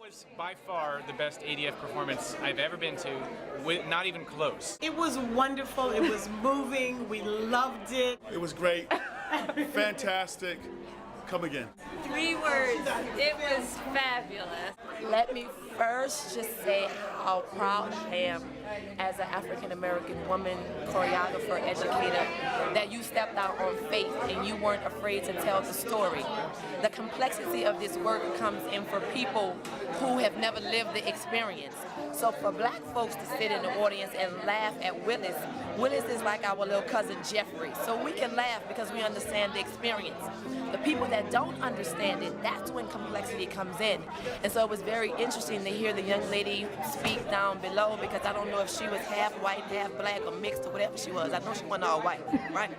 was by far the best ADF performance I've ever been to, not even close. It was wonderful, it was moving, we loved it. It was great, fantastic. Come again. 3 words, it was fabulous. Let me first just say how proud I am as an African-American woman, choreographer, educator, that you stepped out on faith and you weren't afraid to tell the story. The complexity of this work comes in for people who have never lived the experience. So for black folks to sit in the audience and laugh at Willis, Willis is like our little cousin Jeffrey. So we can laugh because we understand the experience. The people that don't understand it, that's when complexity comes in. And so it was very interesting to hear the young lady speak down below, because I don't know if she was half white, half black, or mixed, or whatever she was. I know she wasn't all white, right?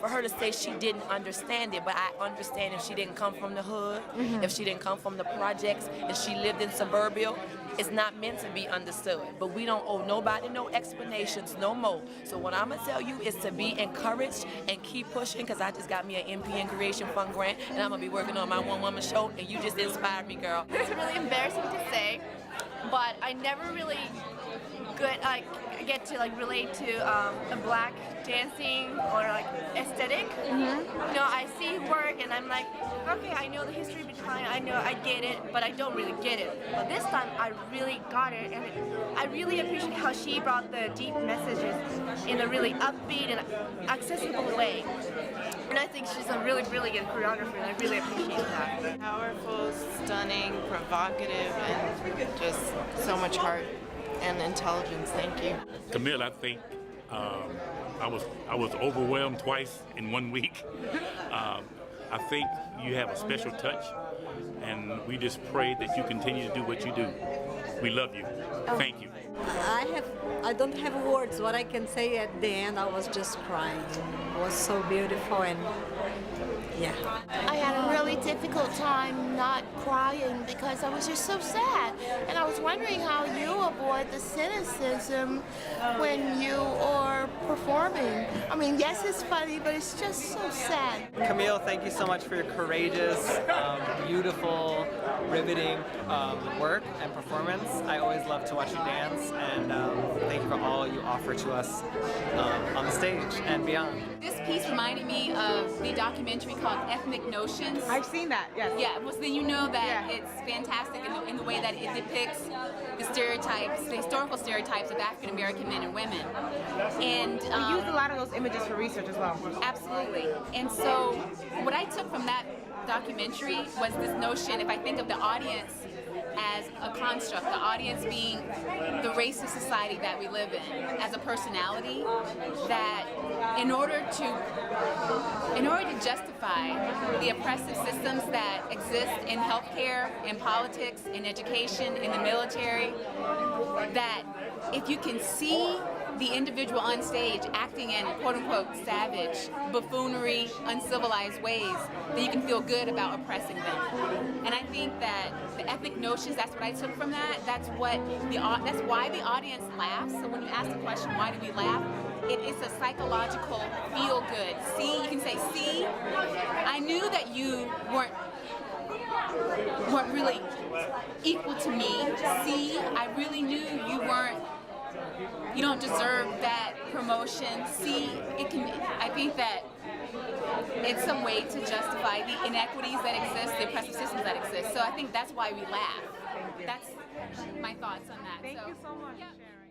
For her to say she didn't understand it, but I understand if she didn't come from the hood, if she didn't come from the projects, if she lived in suburbia, it's not meant to be understood. But we don't owe nobody no explanations no more. So what I'm gonna tell you is to be encouraged and keep pushing, because I just got me an MP and Creation Fund grant, and I'm gonna be working on my one-woman show, and you just inspired me, girl. It's really embarrassing to say, but I never really get to relate to a black dancing or aesthetic. You know, I see work and I'm like, okay, I know the history behind it, I get it, but I don't really get it. But this time I really got it, and I really appreciate how she brought the deep messages in a really upbeat and accessible way. And I think she's a really, really good choreographer, and I really appreciate that. Powerful, stunning, provocative, and just so much heart and intelligence. Thank you. Camille, I think I was overwhelmed twice in 1 week. I think you have a special touch, and we just pray that you continue to do what you do. We love you. Thank you. I don't have words. What I can say at the end, I was just crying. It was so beautiful, and yeah. I had a really difficult time not crying because I was just so sad. And I was wondering how you avoid the cynicism when you are performing. I mean, yes, it's funny, but it's just so sad. Camille, thank you so much for your courageous, beautiful, riveting work and performance. I always love to watch you dance, and thank you for all you offer to us on the stage and beyond. This piece reminded me of the documentary called Ethnic Notions. I've seen that, yes. Yeah, well, so then you know that it's fantastic in the way that it depicts the stereotypes, the historical stereotypes of African American men and women. And we used a lot of those images for research as well. Absolutely. And so what I took from that documentary was this notion, if I think of the audience as a construct, the audience being the racist society that we live in, as a personality, that in order to justify the oppressive systems that exist in healthcare, in politics, in education, in the military, that if you can see the individual on stage acting in quote-unquote savage, buffoonery, uncivilized ways, then you can feel good about oppressing them. And I think that the ethnic notions, that's what I took from that. That's why the audience laughs. So when you ask the question, why do we laugh? It's a psychological feel-good. See, you can say, see, I knew that you weren't really equal to me. See, I really knew you don't deserve that promotion. See, I think that it's some way to justify the inequities that exist, the oppressive systems that exist. So I think that's why we laugh. That's my thoughts on that. Thank you so much, Sharon.